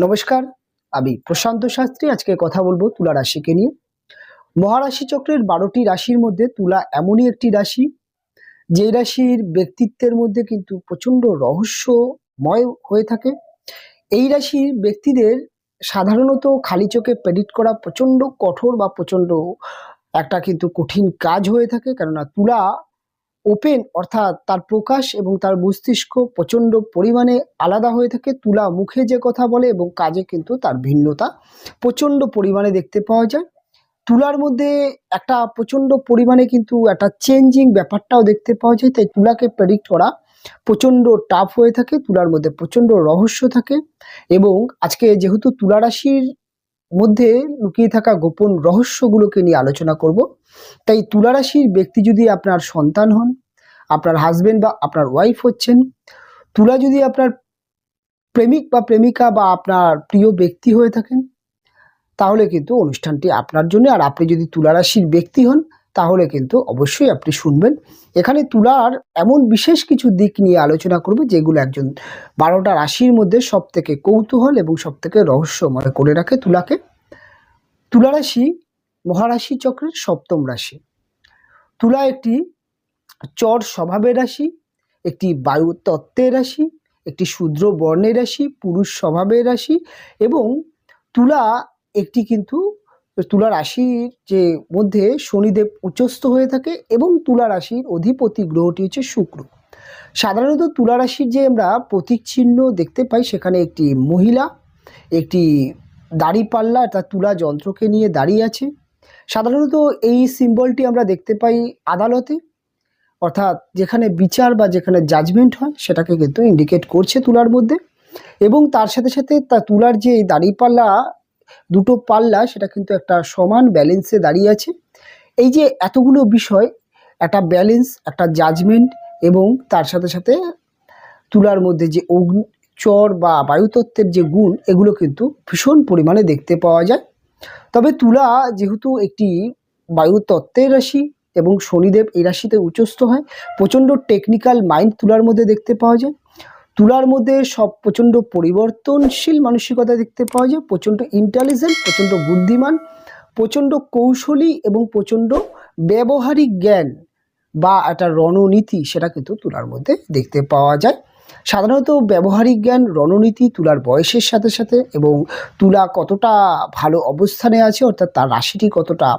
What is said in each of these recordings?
নমস্কার, আমি প্রশান্ত শাস্ত্রী। আজকে কথা বলবো তুলা রাশিকে নিয়ে। মহারাশি চক্রের 12টি রাশির মধ্যে তুলা এমনই একটি রাশি, যে রাশির ব্যক্তিত্বের মধ্যে কিন্তু প্রচন্ড রহস্যময় হয়ে থাকে। এই রাশির ব্যক্তিদের সাধারণত খালি চোখে প্রেডিক্ট করা প্রচন্ড কঠোর বা প্রচন্ড একটা কিন্তু কঠিন কাজ হয়ে থাকে, কেননা তুলা ওপেন, অর্থাৎ তার প্রকাশ এবং তার মস্তিষ্ক প্রচন্ড পরিমাণে আলাদা হয়ে থাকে। তুলা মুখে যে কথা বলে এবং কাজে কিন্তু তার ভিন্নতা প্রচন্ড পরিমাণে দেখতে পাওয়া যায়। তুলার মধ্যে একটা প্রচন্ড পরিমাণে কিন্তু একটা চেঞ্জিং ব্যাপারটাও দেখতে পাওয়া যায়, তাই তুলাকে প্রেডিক্ট করা প্রচন্ড টাফ হয়ে থাকে। তুলার মধ্যে প্রচন্ড রহস্য থাকে এবং আজকে যেহেতু তুলা রাশির মধ্যে লুকিয়ে থাকা গোপন রহস্যগুলোকে নিয়ে আলোচনা করব, তাই তুলা রাশির ব্যক্তি যদি আপনার সন্তান হন, আপনার হাজবেন্ড বা আপনার ওয়াইফ হচ্ছেন, তুলা যদি আপনার প্রেমিক বা প্রেমিকা বা আপনার প্রিয় ব্যক্তি হয়ে থাকেন, তাহলে কিন্তু অনুষ্ঠানটি আপনার জন্য। আর আপনি যদি তুলা রাশির ব্যক্তি হন, তাহলে কিন্তু অবশ্যই আপনি শুনবেন। এখানে তুলার এমন বিশেষ কিছু দিক নিয়ে আলোচনা করব, যেগুলো একজন 12টা রাশির মধ্যে সব থেকে কৌতূহল এবং সব থেকে রহস্যময় করে রাখে তুলাকে। তুলা রাশি মহারাশি চক্রের 7ম রাশি। তুলা একটি চর স্বভাবের রাশি, একটি বায়ু তত্ত্বের রাশি, একটি শূদ্র বর্ণের রাশি, পুরুষ স্বভাবের রাশি এবং তুলা একটি কিন্তু তুলা রাশির যে মধ্যে শনিদেব উচ্চস্থ হয়ে থাকে এবং তুলা রাশির অধিপতি গ্রহটি হচ্ছে শুক্র। সাধারণত তুলা রাশির যে আমরা প্রতীক চিহ্ন দেখতে পাই, সেখানে একটি মহিলা একটি দাড়িপাল্লা অর্থাৎ তুলা যন্ত্রকে নিয়ে দাঁড়িয়ে আছে। সাধারণত এই সিম্বলটি আমরা দেখতে পাই আদালতে, অর্থাৎ যেখানে বিচার বা যেখানে জাজমেন্ট হয়, সেটাকে কিন্তু ইন্ডিকেট করছে তুলার মধ্যে। এবং তার সাথে সাথে তা তুলার যে দাড়িপাল্লা, দুটো পাল্লা, সেটা কিন্তু একটা সমান ব্যালেন্সে দাঁড়িয়ে আছে। এই যে এতগুলো বিষয়, একটা ব্যালেন্স, একটা জাজমেন্ট এবং তার সাথে সাথে তুলার মধ্যে যে চর বা বায়ুতত্ত্বের যে গুণ, এগুলো কিন্তু ভীষণ পরিমাণে দেখতে পাওয়া যায়। তবে তুলা যেহেতু একটি বায়ুতত্ত্বের রাশি এবং শনিদেব এই রাশিতে উচ্চস্থ হয়, প্রচণ্ড টেকনিক্যাল মাইন্ড তুলার মধ্যে দেখতে পাওয়া যায়। তুলার মধ্যে সব প্রচণ্ড পরিবর্তনশীল মানসিকতা দেখতে পাওয়া যায়, প্রচণ্ড ইন্টেলিজেন্ট, প্রচণ্ড বুদ্ধিমান, প্রচণ্ড কৌশলী এবং প্রচণ্ড ব্যবহারিক জ্ঞান বা একটা রণনীতি, সেটা কিন্তু তুলার মধ্যে দেখতে পাওয়া যায়। সাধারণত ব্যবহারিক জ্ঞান, রণনীতি তুলার বয়সের সাথে সাথে এবং তুলা কতটা ভালো অবস্থানে আছে, অর্থাৎ তার রাশিটি কতটা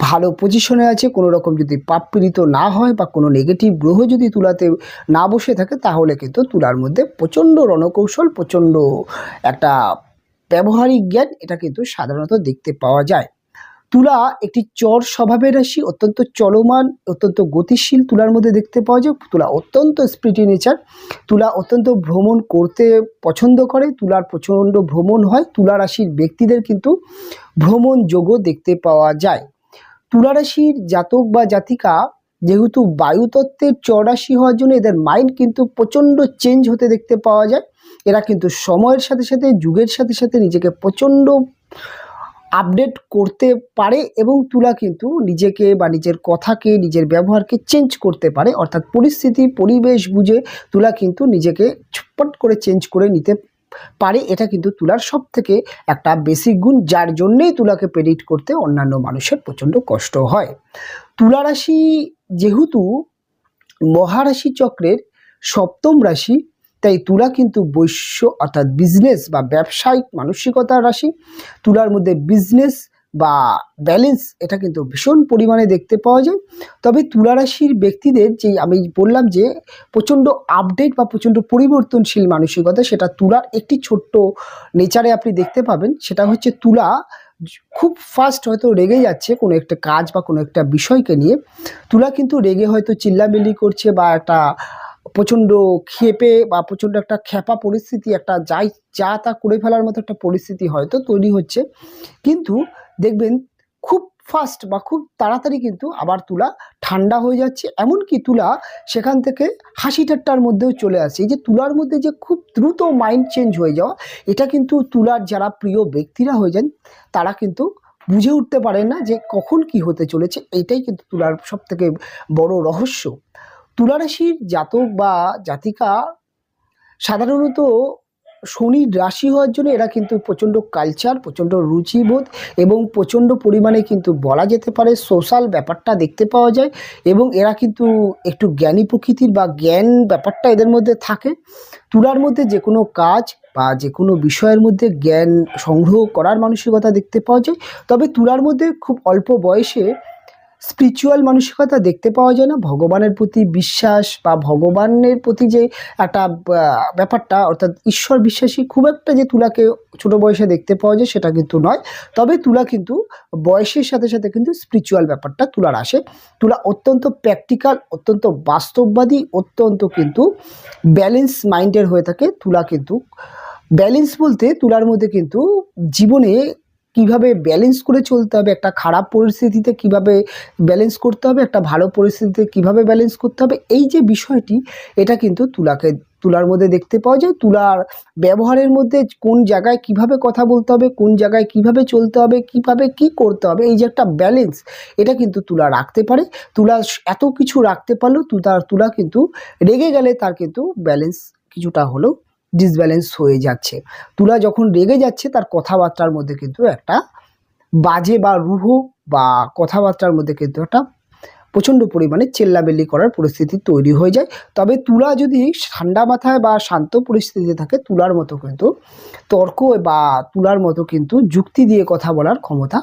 ভালো পজিশনে আছে, কোনো রকম যদি পাপ পীড়িত না হয় বা কোনো নেগেটিভ গ্রহ যদি তুলাতে না বসে থাকে, তাহলে কিন্তু তুলার মধ্যে প্রচণ্ড রণকৌশল, প্রচণ্ড একটা ব্যবহারিক জ্ঞান, এটা কিন্তু সাধারণত দেখতে পাওয়া যায়। তুলা একটি চর স্বভাবের রাশি, অত্যন্ত চলমান, অত্যন্ত গতিশীল তুলার মধ্যে দেখতে পাওয়া যায়। তুলা অত্যন্ত স্পিরিটি নেচার, তুলা অত্যন্ত ভ্রমণ করতে পছন্দ করে, তুলার প্রচণ্ড ভ্রমণ হয়। তুলা রাশির ব্যক্তিদের কিন্তু ভ্রমণ যোগও দেখতে পাওয়া যায়। তুলা রাশির জাতক বা জাতিকা যেহেতু বায়ুতত্ত্বের চর রাশি হওয়ার জন্য এদের মাইন্ড কিন্তু প্রচণ্ড চেঞ্জ হতে দেখতে পাওয়া যায়। এরা কিন্তু সময়ের সাথে সাথে, যুগের সাথে সাথে নিজেকে প্রচণ্ড আপডেট করতে পারে এবং তুলা কিন্তু নিজেকে বা নিজের কথাকে, নিজের ব্যবহারকে চেঞ্জ করতে পারে, অর্থাৎ পরিস্থিতি পরিবেশ বুঝে তুলা কিন্তু নিজেকে ছটপট করে চেঞ্জ করে নিতে পারে। এটা কিন্তু তুলার সব থেকে একটা বেসিক গুণ, যার জন্যেই তুলাকে প্রেডিক্ট করতে অন্যান্য মানুষের প্রচণ্ড কষ্ট হয়। তুলা রাশি যেহেতু মহারাশি চক্রের 7ম রাশি, তাই তুলা কিন্তু বৈশ্য অর্থাৎ বিজনেস বা ব্যবসায়িক মানসিকতার রাশি। তুলার মধ্যে বিজনেস বা ব্যালেন্স, এটা কিন্তু ভীষণ পরিমাণে দেখতে পাওয়া যায়। তবে তুলা রাশির ব্যক্তিদের যে আমি বললাম যে প্রচণ্ড আপডেট বা প্রচণ্ড পরিবর্তনশীল মানসিকতা, সেটা তুলার একটি ছোট্ট নেচারে আপনি দেখতে পাবেন। সেটা হচ্ছে তুলা খুব ফাস্ট হয়তো রেগে যাচ্ছে কোনো একটা কাজ বা কোনো একটা বিষয়কে নিয়ে, তুলা কিন্তু রেগে হয়তো চিল্লামিল্লি করছে বা একটা প্রচণ্ড ক্ষেপে বা প্রচণ্ড একটা খ্যাপা পরিস্থিতি, একটা যা তা করে ফেলার মতো একটা পরিস্থিতি হয়তো তৈরি হচ্ছে, কিন্তু দেখবেন খুব ফাস্ট বা খুব তাড়াতাড়ি কিন্তু আবার তুলা ঠান্ডা হয়ে যাচ্ছে। এমনকি তুলা সেখান থেকে হাসি ঠাট্টার মধ্যেও চলে আসে। এই যে তুলার মধ্যে যে খুব দ্রুত মাইন্ড চেঞ্জ হয়ে যাওয়া, এটা কিন্তু তুলার যারা প্রিয় ব্যক্তিরা হয়ে যান, তারা কিন্তু বুঝে উঠতে পারেন না যে কখন কি হতে চলেছে। এইটাই কিন্তু তুলার সব থেকে বড় রহস্য। তুলা রাশির জাতক বা জাতিকা সাধারণত শনির রাশি হওয়ার জন্য এরা কিন্তু প্রচণ্ড কালচার, প্রচণ্ড রুচিবোধ এবং প্রচণ্ড পরিমাণে কিন্তু বলা যেতে পারে সোশ্যাল ব্যাপারটা দেখতে পাওয়া যায়, এবং এরা কিন্তু একটু জ্ঞানী প্রকৃতির বা জ্ঞান ব্যাপারটা এদের মধ্যে থাকে। তুলার মধ্যে যে কোনো কাজ বা যে কোনো বিষয়ের মধ্যে জ্ঞান সংগ্রহ করার মানসিকতা দেখতে পাওয়া যায়। তবে তুলার মধ্যে খুব অল্প বয়সে স্পিরিচুয়াল মানসিকতা দেখতে পাওয়া যায় না। ভগবানের প্রতি বিশ্বাস বা ভগবানের প্রতি যে একটা ব্যাপারটা, অর্থাৎ ঈশ্বর বিশ্বাসী খুব একটা যে তুলাকে ছোট বয়সে দেখতে পাওয়া যায় সেটা কিন্তু নয়। তবে তুলা কিন্তু বয়সের সাথে সাথে কিন্তু স্পিরিচুয়াল ব্যাপারটা তুলার আসে। তুলা অত্যন্ত প্র্যাকটিক্যাল, অত্যন্ত বাস্তববাদী, অত্যন্ত কিন্তু ব্যালেন্স মাইন্ডের হয়ে থাকে। তুলা কিন্তু ব্যালেন্স বলতে তুলার মধ্যে কিন্তু জীবনে কিভাবে ব্যালেন্স করে চলতে হবে, একটা খারাপ পরিস্থিতিতে কিভাবে ব্যালেন্স করতে হবে, একটা ভালো পরিস্থিতিতে কিভাবে ব্যালেন্স করতে হবে, এই যে বিষয়টি এটা কিন্তু তুলার মধ্যে দেখতে পাওয়া যায়। তুলার ব্যবহারের মধ্যে কোন জায়গায় কিভাবে কথা বলতে হবে, কোন জায়গায় কিভাবে চলতে হবে, কিভাবে কি করতে হবে, এই যে একটা ব্যালেন্স এটা কিন্তু তুলা রাখতে পারে। তুলা এত কিছু রাখতে পারলেও তুলা কিন্তু রেগে গেলে তার কিন্তু ব্যালেন্স কিছুটা হলেও ডিসব্যালেন্স হয়ে যাচ্ছে। তুলা যখন রেগে যাচ্ছে তার কথাবার্তার মধ্যে কিন্তু একটা বাজে বা রূঢ় বা কথাবার্তার মধ্যে কিন্তু একটা প্রচণ্ড পরিমাণে চেল্লাবেল্লি করার পরিস্থিতি তৈরি হয়ে যায়। তবে তুলা যদি ঠান্ডা মাথায় বা শান্ত পরিস্থিতিতে থাকে, তুলার মতো কিন্তু তর্ক বা তুলার মতো কিন্তু যুক্তি দিয়ে কথা বলার ক্ষমতা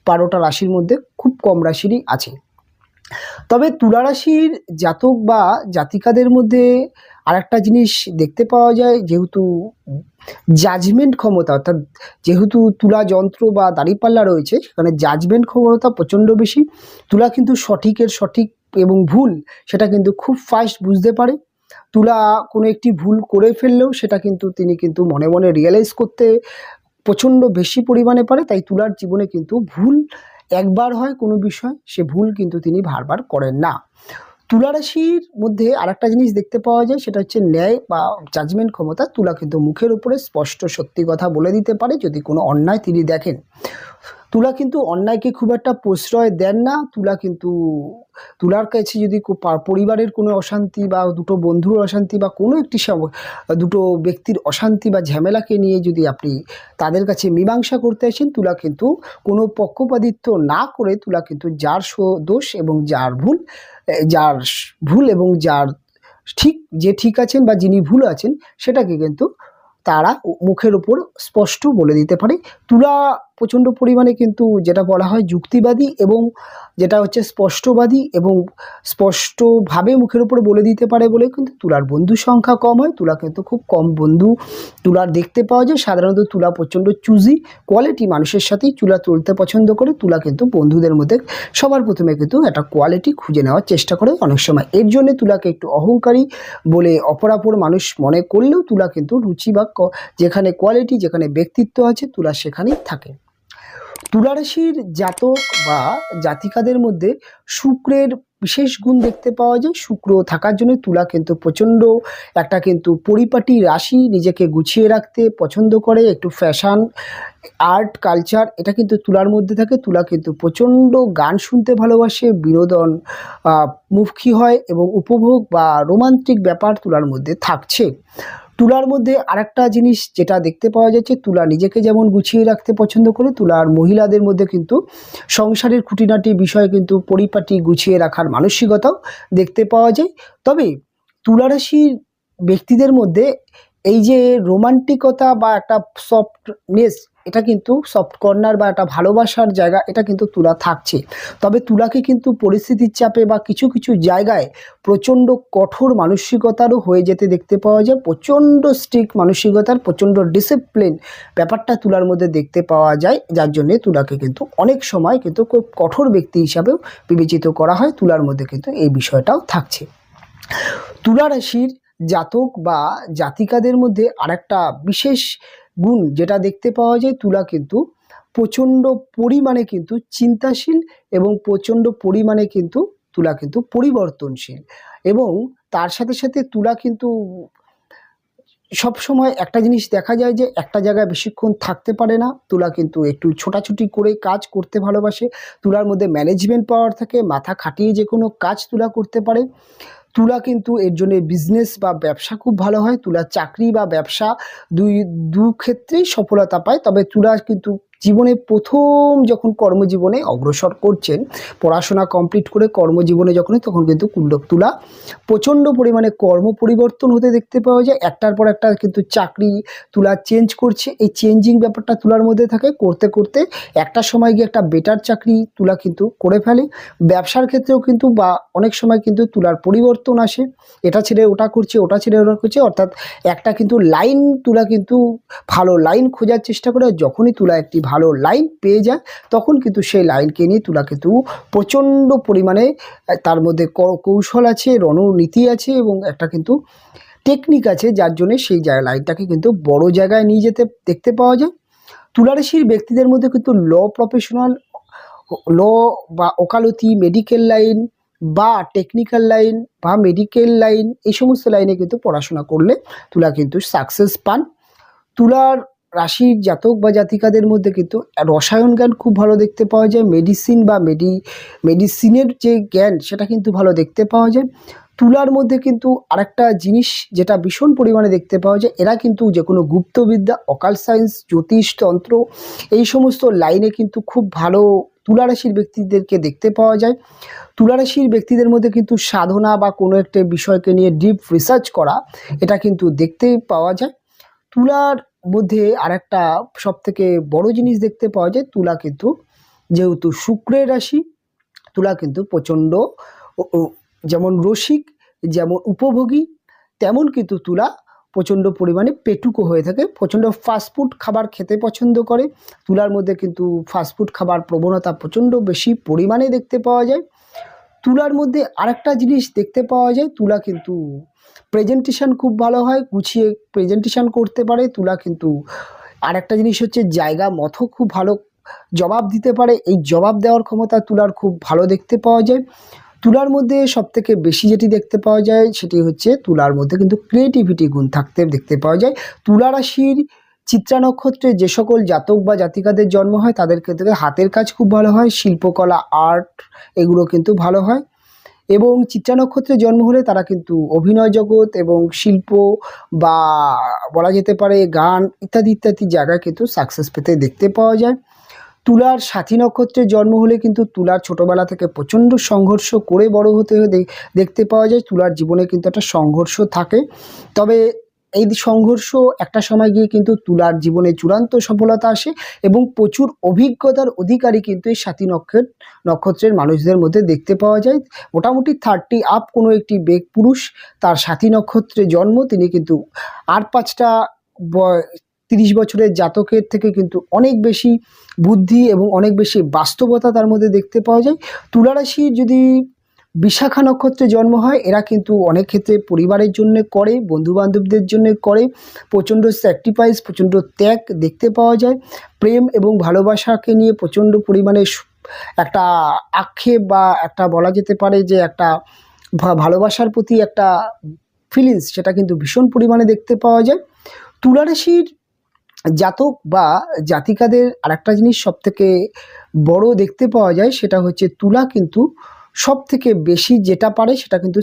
12টা রাশির মধ্যে খুব কম রাশিরই আছে। তবে তুলা রাশির জাতক বা জাতিকাদের মধ্যে আরেকটা জিনিস দেখতে পাওয়া যায়, যেহেতু জাজমেন্ট ক্ষমতা, অর্থাৎ যেহেতু তুলা যন্ত্র বা দাঁড়িপাল্লা রয়েছে সেখানে জাজমেন্ট ক্ষমতা প্রচণ্ড বেশি। তুলা কিন্তু সঠিকের সঠিক এবং ভুল সেটা কিন্তু খুব ফাস্ট বুঝতে পারে। তুলা কোনো একটি ভুল করে ফেললেও সেটা কিন্তু তিনি কিন্তু মনে মনে রিয়েলাইজ করতে প্রচণ্ড বেশি পরিমাণে পারে। তাই তুলার জীবনে কিন্তু ভুল একবার হয় কোনো বিষয়, সে ভুল কিন্তু তিনি বারবার করেন না। তুলা রাশির মধ্যে আরেকটা জিনিস দেখতে পাওয়া যায়, সেটা হচ্ছে ন্যায় বা জাজমেন্ট ক্ষমতা। তুলা কিন্তু মুখের উপরে স্পষ্ট সত্যি কথা বলে দিতে পারে যদি কোনো অন্যায় তিনি দেখেন। তুলা কিন্তু অন্যায়কে খুব একটা প্রশ্রয় দেন না। তুলার কাছে যদি পরিবারের কোনো অশান্তি বা দুটো বন্ধুর অশান্তি বা কোনো একটি দুটো ব্যক্তির অশান্তি বা ঝামেলাকে নিয়ে যদি আপনি তাদের কাছে মীমাংসা করতে আসেন, তুলা কিন্তু কোনো পক্ষপাতিত্ব না করে তুলা কিন্তু যার দোষ এবং যার ভুল এবং যার ঠিক আছেন বা যিনি ভুল আছেন সেটাকে কিন্তু তারা মুখের উপর স্পষ্ট বলে দিতে পারে। তুলা প্রচণ্ড পরিমাণে কিন্তু যেটা বলা হয় যুক্তিবাদী এবং যেটা হচ্ছে স্পষ্টবাদী এবং স্পষ্টভাবে মুখের উপর বলে দিতে পারে বলে কিন্তু তুলার বন্ধু সংখ্যা কম হয়। তুলা কিন্তু খুব কম বন্ধু তুলার দেখতে পাওয়া যায়। সাধারণত তুলা প্রচণ্ড চুজি কোয়ালিটি মানুষের সাথেই তুলা তুলতে পছন্দ করে। তুলা কিন্তু বন্ধুদের মধ্যে সবার প্রথমে কিন্তু একটা কোয়ালিটি খুঁজে নেওয়ার চেষ্টা করে অনেক সময়। এর জন্য তুলাকে একটু অহংকারী বলে অপরাপর মানুষ মনে করলেও তুলা কিন্তু রুচি বা যেখানে কোয়ালিটি, যেখানে ব্যক্তিত্ব আছে, তুলা সেখানেই থাকে। তুলা রাশির জাতক বা জাতিকাদের মধ্যে শুক্রের বিশেষ গুণ দেখতে পাওয়া যায়। শুক্র থাকার জন্য তুলা কিন্তু প্রচণ্ড একটা কিন্তু পরিপাটি রাশি, নিজেকে গুছিয়ে রাখতে পছন্দ করে, একটু ফ্যাশন আর্ট কালচার এটা কিন্তু তুলার মধ্যে থাকে। তুলা কিন্তু প্রচণ্ড গান শুনতে ভালোবাসে, বিনোদন মুখী হয় এবং উপভোগ বা রোমান্টিক ব্যাপার তুলার মধ্যে থাকছে। তুলার মধ্যে আরেকটা জিনিস যেটা দেখতে পাওয়া যাচ্ছে, তুলা নিজেকে যেমন গুছিয়ে রাখতে পছন্দ করে, তুলার মহিলাদের মধ্যে কিন্তু সংসারের খুঁটিনাটি বিষয় কিন্তু পরিপাটি গুছিয়ে রাখার মানসিকতাও দেখতে পাওয়া যায়। তবে তুলা রাশির ব্যক্তিদের মধ্যে এই যে রোমান্টিকতা বা একটা সফটনেস, এটা কিন্তু সফট কর্নার বা একটা ভালোবাসার জায়গা, এটা কিন্তু তুলা থাকছে। তবে তুলাকে কিন্তু পরিস্থিতির চাপে বা কিছু কিছু জায়গায় প্রচণ্ড কঠোর মানসিকতারও হয়ে যেতে দেখতে পাওয়া যায়। প্রচণ্ড স্ট্রিক্ট মানসিকতার, প্রচণ্ড ডিসিপ্লিন ব্যাপারটা তুলার মধ্যে দেখতে পাওয়া যায়, যার জন্যে তুলাকে কিন্তু অনেক সময় কিন্তু খুব কঠোর ব্যক্তি হিসাবেও বিবেচিত করা হয়। তুলার মধ্যে কিন্তু এই বিষয়টাও থাকছে। তুলা রাশির জাতক বা জাতিকাদের মধ্যে আরেকটা বিশেষ গুণ যেটা দেখতে পাওয়া যায়, তুলা কিন্তু প্রচণ্ড পরিমাণে কিন্তু চিন্তাশীল এবং প্রচণ্ড পরিমাণে কিন্তু তুলা কিন্তু পরিবর্তনশীল, এবং তার সাথে সাথে তুলা কিন্তু সবসময় একটা জিনিস দেখা যায় যে একটা জায়গায় বেশিক্ষণ থাকতে পারে না। তুলা কিন্তু একটু ছোটাছুটি করে কাজ করতে ভালোবাসে। তুলার মধ্যে ম্যানেজমেন্ট পাওয়ার থাকে, মাথা খাটিয়ে যে কোনো কাজ তুলা করতে পারে। তুলা কিন্তু এর জন্য বিজনেস বা ব্যবসা খুব ভালো হয়। তুলা চাকরি বা ব্যবসা দু ক্ষেত্রেই সফলতা পায়। তবে তুলা কিন্তু জীবনে প্রথম যখন কর্মজীবনে অগ্রসর করছেন, পড়াশোনা কমপ্লিট করে কর্মজীবনে যখন, তখন কিন্তু তুলা প্রচণ্ড পরিমাণে কর্ম পরিবর্তন হতে দেখতে পাওয়া যায়। একটার পর একটা কিন্তু চাকরি তুলা চেঞ্জ করছে। এই চেঞ্জিং ব্যাপারটা তুলার মধ্যে থাকে। করতে করতে একটা সময় গিয়ে একটা বেটার চাকরি তুলা কিন্তু করে ফেলে। ব্যবসার ক্ষেত্রেও কিন্তু বা অনেক সময় কিন্তু তুলার পরিবর্তন আসে, এটা ছেড়ে ওটা করছে, ওটা ছেড়ে ওটা করছে, অর্থাৎ একটা কিন্তু লাইন তুলা কিন্তু ভালো লাইন খোঁজার চেষ্টা করে। যখনই তুলা একটি ভালো লাইন পেয়ে যায়, তখন কিন্তু সেই লাইনকে নিয়ে তুলা কিন্তু প্রচণ্ড পরিমাণে তার মধ্যে কৌশল আছে, রণনীতি আছে এবং একটা কিন্তু টেকনিক আছে, যার জন্য সেই লাইনটাকে কিন্তু বড় জায়গায় নিয়ে যেতে দেখতে পাওয়া যায়। তুলারাশির ব্যক্তিদের মধ্যে কিন্তু প্রফেশনাল ল বা ওকালতি, মেডিকেল লাইন বা টেকনিক্যাল লাইন বা মেডিকেল লাইন, এই সমস্ত লাইনে কিন্তু পড়াশোনা করলে তুলা কিন্তু সাকসেস পান। তুলার রাশির জাতক বা জাতিকাদের মধ্যে কিন্তু রসায়ন জ্ঞান খুব ভালো দেখতে পাওয়া যায়। মেডিসিন বা মেডিসিনের যে জ্ঞান, সেটা কিন্তু ভালো দেখতে পাওয়া যায়। তুলার মধ্যে কিন্তু আরেকটা জিনিস যেটা ভীষণ পরিমাণে দেখতে পাওয়া যায়, এরা কিন্তু যে কোনো গুপ্তবিদ্যা, অকাল্ট সায়েন্স, জ্যোতিষতন্ত্র, এই সমস্ত লাইনে কিন্তু খুব ভালো তুলারাশির ব্যক্তিদেরকে দেখতে পাওয়া যায়। তুলারাশির ব্যক্তিদের মধ্যে কিন্তু সাধনা বা কোনো একটা বিষয়কে নিয়ে ডিপ রিসার্চ করা, এটা কিন্তু দেখতেই পাওয়া যায়। তুলার মধ্যে আরেকটা সবথেকে বড় জিনিস দেখতে পাওয়া যায়, তুলা কিন্তু যেহেতু শুক্রের রাশি, তুলা কিন্তু প্রচণ্ড যেমন রসিক, যেমন উপভোগী, তেমন কিন্তু তুলা প্রচণ্ড পরিমাণে পেটুকো হয়ে থাকে। প্রচণ্ড ফাস্টফুড খাবার খেতে পছন্দ করে। তুলার মধ্যে কিন্তু ফাস্টফুড খাবার প্রবণতা প্রচণ্ড বেশি পরিমাণে দেখতে পাওয়া যায়। তুলার মধ্যে আরেকটা জিনিস দেখতে পাওয়া যায়, তুলা কিন্তু প্রেজেন্টেশন খুব ভালো হয়, গুছিয়ে প্রেজেন্টেশন করতে পারে। তুলা কিন্তু আরেকটা জিনিস হচ্ছে জায়গা মতো খুব ভালো জবাব দিতে পারে। এই জবাব দেওয়ার ক্ষমতা তুলার খুব ভালো দেখতে পাওয়া যায়। তুলার মধ্যে সবথেকে বেশি যেটি দেখতে পাওয়া যায়, সেটি হচ্ছে তুলার মধ্যে কিন্তু ক্রিয়েটিভিটি গুণ থাকতে দেখতে পাওয়া যায়। তুলা রাশির চিত্রা নক্ষত্রে যে সকল জাতক বা জাতিকাদের জন্ম হয়, তাদের ক্ষেত্রে হাতের কাজ খুব ভালো হয়, শিল্পকলা, আর্ট, এগুলো কিন্তু ভালো হয়। এবং চিত্রা নক্ষত্রে জন্ম হলে তারা কিন্তু অভিনয় জগৎ এবং শিল্প বা বলা যেতে পারে গান ইত্যাদি ইত্যাদি জায়গায় কিন্তু সাকসেস পেতে দেখতে পাওয়া যায়। তুলার সাথী নক্ষত্রে জন্ম হলে কিন্তু তুলার ছোটবেলা থেকে প্রচণ্ড সংঘর্ষ করে বড় হতে দেখতে পাওয়া যায়। তুলার জীবনে কিন্তু একটা সংঘর্ষ থাকে, তবে এই সংঘর্ষ একটা সময় গিয়ে কিন্তু তুলার জীবনে চূড়ান্ত সফলতা আসে এবং প্রচুর অভিজ্ঞতার অধিকারী কিন্তু এই সাথী নক্ষত্রের মানুষদের মধ্যে দেখতে পাওয়া যায়। মোটামুটি 30 আপ কোনো একটি পুরুষ, তার সাথী নক্ষত্রে জন্ম, তিনি কিন্তু আর 5টা 30 বছরের জাতকের থেকে কিন্তু অনেক বেশি বুদ্ধি এবং অনেক বেশি বাস্তবতা তার মধ্যে দেখতে পাওয়া যায়। তুলা রাশির যদি বিশাখা নক্ষত্রে জন্ম হয়, এরা কিন্তু অনেক ক্ষেত্রে পরিবারের জন্য করে, বন্ধুবান্ধবদের জন্য করে, প্রচণ্ড স্যাক্রিফাইস, প্রচণ্ড ত্যাগ দেখতে পাওয়া যায়। প্রেম এবং ভালোবাসাকে নিয়ে প্রচণ্ড পরিমাণে একটা আক্ষেপ বা একটা বলা যেতে পারে যে একটা ভালোবাসার প্রতি একটা ফিলিংস, সেটা কিন্তু ভীষণ পরিমাণে দেখতে পাওয়া যায়। তুলা রাশির জাতক বা জাতিকাদের আরেকটা জিনিস সবথেকে বড় দেখতে পাওয়া যায়, সেটা হচ্ছে তুলা কিন্তু সবথেকে বেশি যেটা পারে, সেটা কিন্তু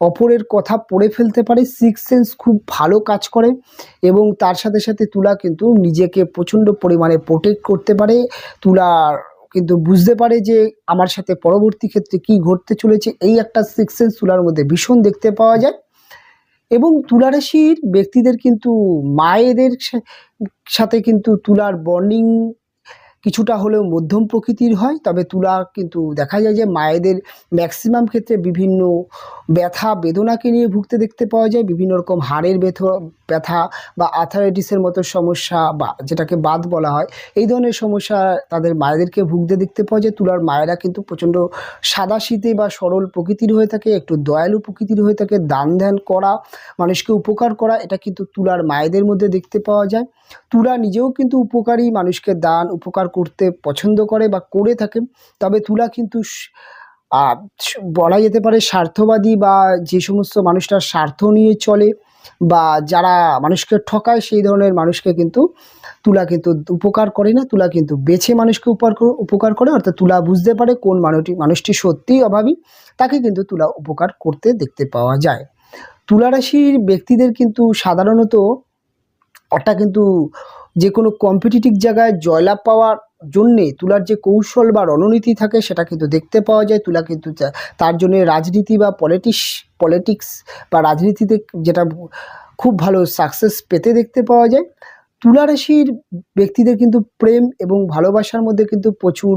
অপরের কথা পড়ে ফেলতে পারে। সিক্স সেন্স খুব ভালো কাজ করে এবং তার সাথে সাথে তুলা কিন্তু নিজেকে প্রচণ্ড পরিমাণে প্রোটেক্ট করতে পারে। তুলার কিন্তু বুঝতে পারে যে আমার সাথে পরবর্তী ক্ষেত্রে কি ঘটতে চলেছে, এই একটা সিক্স সেন্স তুলার মধ্যে ভীষণ দেখতে পাওয়া যায়। এবং তুলা রাশির ব্যক্তিদের কিন্তু মায়েদের সাথে কিন্তু তুলার বন্ডিং কিছুটা হলেও মধ্যম প্রকৃতির হয়, তবে তুলা কিন্তু দেখা যায় যে মায়েদের ম্যাক্সিমাম ক্ষেত্রে বিভিন্ন ব্যথা বেদনাকে নিয়ে ভুগতে দেখতে পাওয়া যায়। বিভিন্ন রকম হাড়ের ব্যথা বা আর্থারাইটিসের মতো সমস্যা বা যেটাকে বাত বলা হয়, এই ধরনের সমস্যা তাদের মায়েদেরকে ভুগতে দেখতে পাওয়া যায়। তুলার মায়েরা কিন্তু প্রচণ্ড সাদাসিধে বা সরল প্রকৃতির হয়ে থাকে, একটু দয়ালু প্রকৃতির হয়ে থাকে। দান ধ্যান করা, মানুষকে উপকার করা, এটা কিন্তু তুলার মায়েদের মধ্যে দেখতে পাওয়া যায়। তুলা নিজেও কিন্তু উপকারী, মানুষকে দান উপকার করতে পছন্দ করে বা করে থাকে। তবে তুলা কিন্তু বলা যেতে পারে স্বার্থবাদী, বা যে সমস্ত মানুষটার স্বার্থ নিয়ে চলে, বা যারা মানুষকে ঠকায় সেই ধরনের মানুষকে কিন্তু তুলা কিন্তু উপকার করে না। তুলা কিন্তু বেছে মানুষকে উপকার করে, অর্থাৎ তুলা বুঝতে পারে কোন মানুষটি সত্যিই অভাবী, তাকে কিন্তু তুলা উপকার করতে দেখতে পাওয়া যায়। তুলা রাশির ব্যক্তিদের কিন্তু সাধারণত একটা কিন্তু যে কোনো কম্পিটিটিভ জায়গায় জয়লাভ পাওয়ার জন্যে তুলার যে কৌশল বা রণনীতি থাকে সেটা কিন্তু দেখতে পাওয়া যায়। তুলা কিন্তু তার জন্য রাজনীতি বা পলিটিক্স বা রাজনীতিতে যেটা খুব ভালো সাকসেস পেতে দেখতে পাওয়া যায়। তুলা রাশির ব্যক্তিদের কিন্তু প্রেম এবং ভালোবাসার মধ্যে কিন্তু প্রচুর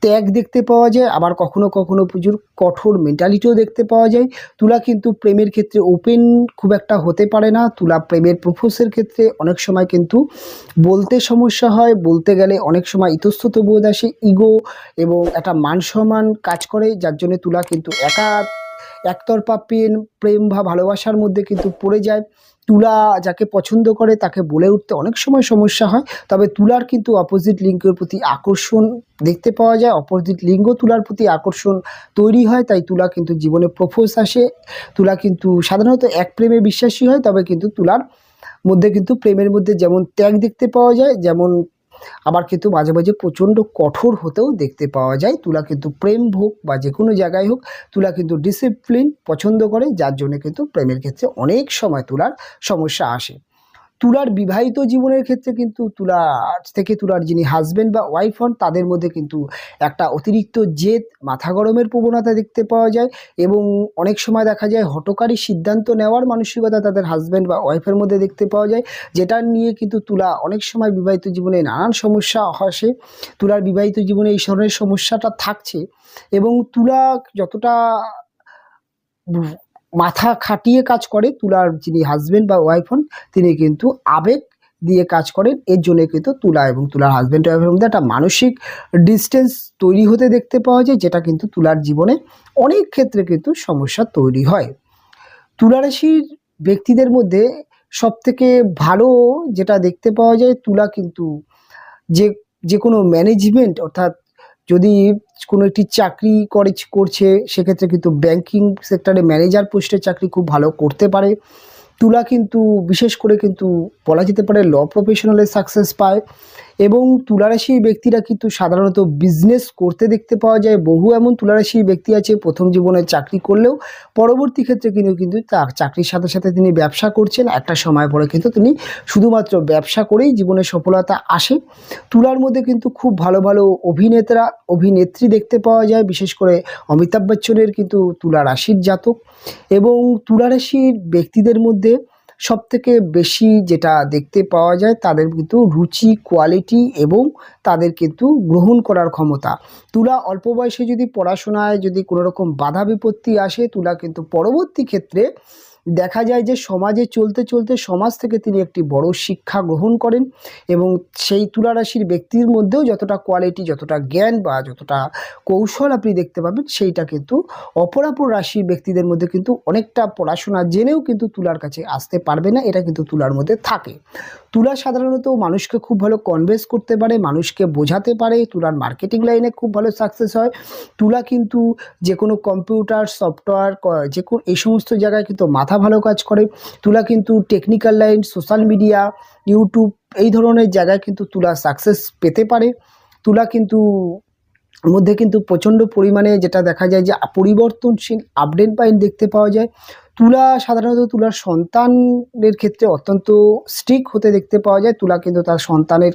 ত্যাগ দেখতে পাওয়া যায়, আবার কখনো কখনো প্রচুর কঠোর মেন্টালিটিও দেখতে পাওয়া যায়। তুলা কিন্তু প্রেমের ক্ষেত্রে ওপেন খুব একটা হতে পারে না। তুলা প্রেমের প্রপোজের ক্ষেত্রে অনেক সময় কিন্তু বলতে সমস্যা হয়, বলতে গেলে অনেক সময় ইতস্তত বোধ আসে, ইগো এবং একটা মান সম্মান কাজ করে, যার জন্য তুলা কিন্তু একতরফা প্রেম বা ভালোবাসার মধ্যে কিন্তু পড়ে যায়। তুলা যাকে পছন্দ করে তাকে বলে উঠতে অনেক সময় সমস্যা হয়। তবে তুলার কিন্তু অপোজিট লিঙ্গের প্রতি আকর্ষণ দেখতে পাওয়া যায়, অপোজিট লিঙ্গ তুলার প্রতি আকর্ষণ তৈরি হয়, তাই তুলা কিন্তু জীবনে প্রপোজ আসে। তুলা কিন্তু সাধারণত এক প্রেমে বিশ্বাসী হয়, তবে কিন্তু তুলার মধ্যে কিন্তু প্রেমের মধ্যে যেমন ত্যাগ দেখতে পাওয়া যায়, যেমন আবার কিন্তু মাঝে মাঝে প্রচণ্ড কঠোর হতেও দেখতে পাওয়া যায়। তুলা কিন্তু প্রেম হোক বা যে কোনো জায়গায় হোক, তুলা কিন্তু ডিসিপ্লিন পছন্দ করে, যার জন্য কিন্তু প্রেমের ক্ষেত্রে অনেক সময় তুলার সমস্যা আসে। তুলার বিবাহিত জীবনের ক্ষেত্রে কিন্তু তুলার যিনি হাজব্যান্ড বা ওয়াইফ হন তাদের মধ্যে কিন্তু একটা অতিরিক্ত জেদ, মাথা গরমের প্রবণতা দেখতে পাওয়া যায়, এবং অনেক সময় দেখা যায় হঠকারী সিদ্ধান্ত নেওয়ার মানসিকতা তাদের হাজব্যান্ড বা ওয়াইফের মধ্যে দেখতে পাওয়া যায়, যেটা নিয়ে কিন্তু তুলা অনেক সময় বিবাহিত জীবনে নানান সমস্যা আসে। তুলার বিবাহিত জীবনে এই ধরনের সমস্যাটা থাকছে, এবং তুলা যতটা মাথা খাটিয়ে কাজ করে, তুলার যিনি হাজব্যান্ড বা ওয়াইফ হন তিনি কিন্তু আবেগ দিয়ে কাজ করেন। এর জন্য কিন্তু তুলা এবং তুলার হাজব্যান্ড ওয়াইফের মধ্যে একটা মানসিক ডিস্টেন্স তৈরি হতে দেখতে পাওয়া যায়, যেটা কিন্তু তুলার জীবনে অনেক ক্ষেত্রে কিন্তু সমস্যা তৈরি হয়। তুলা রাশির ব্যক্তিদের মধ্যে সবথেকে ভালো যেটা দেখতে পাওয়া যায়, তুলা কিন্তু যে যে কোনো ম্যানেজমেন্ট, অর্থাৎ যদি কোনো একটি চাকরি করছে সেক্ষেত্রে কিন্তু ব্যাংকিং সেক্টরে ম্যানেজার পোস্টে চাকরি খুব ভালো করতে পারে। তুলা কিন্তু বিশেষ করে কিন্তু বলা যেতে পারে ল প্রফেশনালে সাকসেস পায়, এবং তুলারাশির ব্যক্তিরা কিন্তু সাধারণত বিজনেস করতে দেখতে পাওয়া যায়। বহু এমন তুলারাশির ব্যক্তি আছে প্রথম জীবনে চাকরি করলেও পরবর্তী ক্ষেত্রে কিন্তু তার চাকরির সাথে সাথে তিনি ব্যবসা করছেন, একটা সময় পরে কিন্তু তিনি শুধুমাত্র ব্যবসা করেই জীবনে সফলতা আসে। তুলার মধ্যে কিন্তু খুব ভালো ভালো অভিনেত্রী দেখতে পাওয়া যায়, বিশেষ করে অমিতাভ বচ্চনের কিন্তু তুলা রাশির জাতক, এবং তুলা রাশির ব্যক্তিদের মধ্যে সবথেকে বেশি যেটা দেখতে পাওয়া যায় তাদের কিন্তু রুচি, কোয়ালিটি এবং তাদের কিন্তু গ্রহণ করার ক্ষমতা। তুলা অল্প বয়সে যদি পড়াশোনায় যদি কোনো রকম বাধা বিপত্তি আসে, তুলা কিন্তু পরবর্তী ক্ষেত্রে দেখা যায় যে সমাজে চলতে চলতে সমাজ থেকে তিনি একটি বড় শিক্ষা গ্রহণ করেন, এবং সেই তুলা রাশির ব্যক্তির মধ্যেও যতটা কোয়ালিটি, যতটা জ্ঞান বা যতটা কৌশল আপনি দেখতে পাবেন, সেইটা কিন্তু অপরাপর রাশির ব্যক্তিদের মধ্যে কিন্তু অনেকটা পড়াশোনা জেনেও কিন্তু তুলার কাছে আসতে পারবে না, এটা কিন্তু তুলার মধ্যে থাকে। তুলা সাধারণত মানুষকে খুব ভালো কনভিন্স করতে পারে, মানুষকে বোঝাতে পারে, তুলার মার্কেটিং লাইনে খুব ভালো সাকসেস হয়। তুলা কিন্তু যে কোনো কম্পিউটার সফটওয়্যার যে কোনো এই সমস্ত জায়গায় কিন্তু মাথা ভালো কাজ করে। তুলা কিন্তু technical line, social media, YouTube এই ধরনের জায়গায় কিন্তু তুলা সাকসেস পেতে পারে। তুলা কিন্তু মধ্যে কিন্তু প্রচণ্ড পরিমাণে যেটা দেখা যায় যে পরিবর্তনশীল আপডেট মাইন্ড দেখতে পাওয়া যায়। তুলা সাধারণত তুলার সন্তানের ক্ষেত্রে অত্যন্ত স্ট্রিক্ট হতে দেখতে পাওয়া যায়। তুলা কিন্তু তার সন্তানের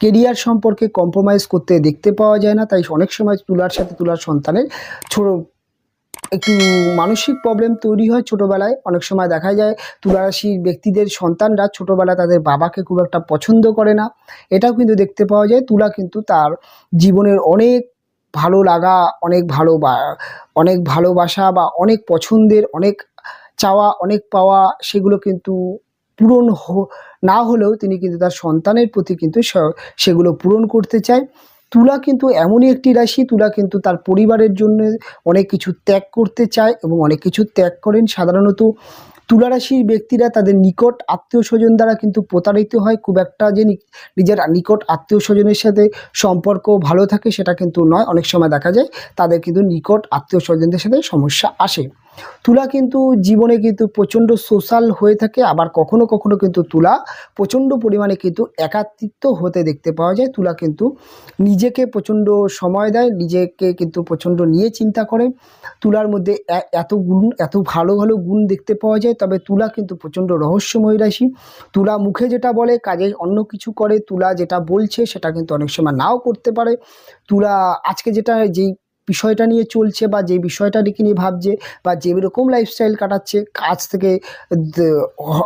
কেরিয়ার সম্পর্কে কম্প্রোমাইজ করতে দেখতে পাওয়া যায় না, তাই অনেক সময় তুলার সাথে তুলার সন্তানের একটু মানসিক প্রবলেম তৈরি হয় ছোটোবেলায়। অনেক সময় দেখা যায় তুলা রাশির ব্যক্তিদের সন্তানরা ছোটোবেলায় তাদের বাবাকে খুব একটা পছন্দ করে না, এটাও কিন্তু দেখতে পাওয়া যায়। তুলা কিন্তু তার জীবনের অনেক ভালো লাগা, অনেক ভালোবাসা বা অনেক পছন্দের, অনেক চাওয়া, অনেক পাওয়া, সেগুলো কিন্তু পূরণ না হলেও তিনি কিন্তু তার সন্তানের প্রতি কিন্তু সেগুলো পূরণ করতে চায়। তুলা কিন্তু এমনই একটি রাশি, তুলা কিন্তু তার পরিবারের জন্য অনেক কিছু ত্যাগ করতে চায় এবং অনেক কিছু ত্যাগ করেন। সাধারণত তুলা রাশির ব্যক্তিরা তাদের নিকট আত্মীয় স্বজন দ্বারা কিন্তু প্রতারিত হয়, খুব একটা যে নিজের নিকট আত্মীয় স্বজনের সাথে সম্পর্ক ভালো থাকে সেটা কিন্তু নয়, অনেক সময় দেখা যায় তাদের কিন্তু নিকট আত্মীয় স্বজনদের সাথে সমস্যা আসে। তুলা কিন্তু জীবনে কিন্তু প্রচণ্ড সোশ্যাল হয়ে থাকে, আবার কখনো কখনো কিন্তু তুলা প্রচণ্ড পরিমাণে কিন্তু একাকিত্ব হতে দেখতে পাওয়া যায়। তুলা কিন্তু নিজেকে প্রচণ্ড সময় দেয়, নিজেকে কিন্তু প্রচণ্ড নিয়ে চিন্তা করে। তুলার মধ্যে এত গুণ, এত ভালো ভালো গুণ দেখতে পাওয়া যায়। তবে তুলা কিন্তু প্রচণ্ড রহস্যময় রাশি। তুলা মুখে যেটা বলে কাজে অন্য কিছু করে। তুলা যেটা বলছে সেটা কিন্তু অনেক সময় নাও করতে পারে। তুলা আজকে যেই বিষয়টা নিয়ে চলছে বা যে বিষয়টা নিয়ে ভাবছে বা যেরকম লাইফস্টাইল কাটাচ্ছে, আজ থেকে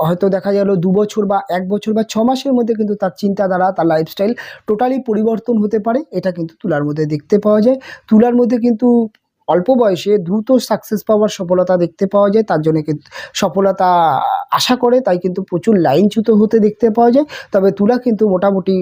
হয়তো দেখা গেল 2 বছর বা 1 বছর বা 6 মাসের মধ্যে কিন্তু তার চিন্তাধারা, তার লাইফস্টাইল টোটালি পরিবর্তন হতে পারে। এটা কিন্তু তুলার মধ্যে দেখতে পাওয়া যায়। তুলার মধ্যে কিন্তু অল্প বয়সে দ্রুত সাকসেস পাওয়ার, সফলতা দেখতে পাওয়া যায়। তার জন্য কিন্তু সফলতা আশা করে, তাই কিন্তু প্রচুর লাইনচ্যুত হতে দেখতে পাওয়া যায়। তবে তুলা কিন্তু মোটামুটি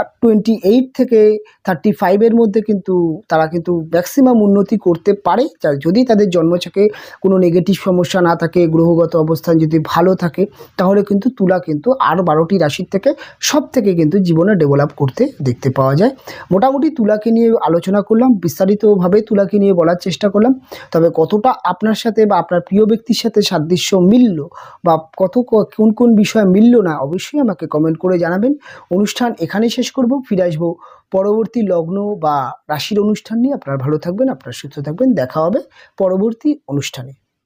28 থেকে 35 এর মধ্যে কিন্তু তারা কিন্তু ম্যাক্সিমাম উন্নতি করতে পারে, যদি তাদের জন্মছকে কোনো নেগেটিভ সমস্যা না থাকে, গ্রহগত অবস্থান যদি ভালো থাকে, তাহলে কিন্তু তুলা কিন্তু আর 12টি রাশির থেকে সব থেকে কিন্তু জীবনে ডেভেলপ করতে দেখতে পাওয়া যায়। মোটামুটি তুলাকে নিয়ে আলোচনা করলাম, বিস্তারিতভাবে তুলাকে নিয়ে বলার চেষ্টা করলাম। তবে কতটা আপনার সাথে বা আপনার প্রিয় ব্যক্তির সাথে সাদৃশ্য মিলল বা কোন কোন বিষয় মিলল না, অবশ্যই আমাকে কমেন্ট করে জানাবেন। অনুষ্ঠান এখানেই শেষ করব, ফিরে আসবো পরবর্তী লগ্ন বা রাশির অনুষ্ঠান নিয়ে। আপনারা ভালো থাকবেন, আপনারা সুস্থ থাকবেন, দেখা হবে পরবর্তী অনুষ্ঠানে।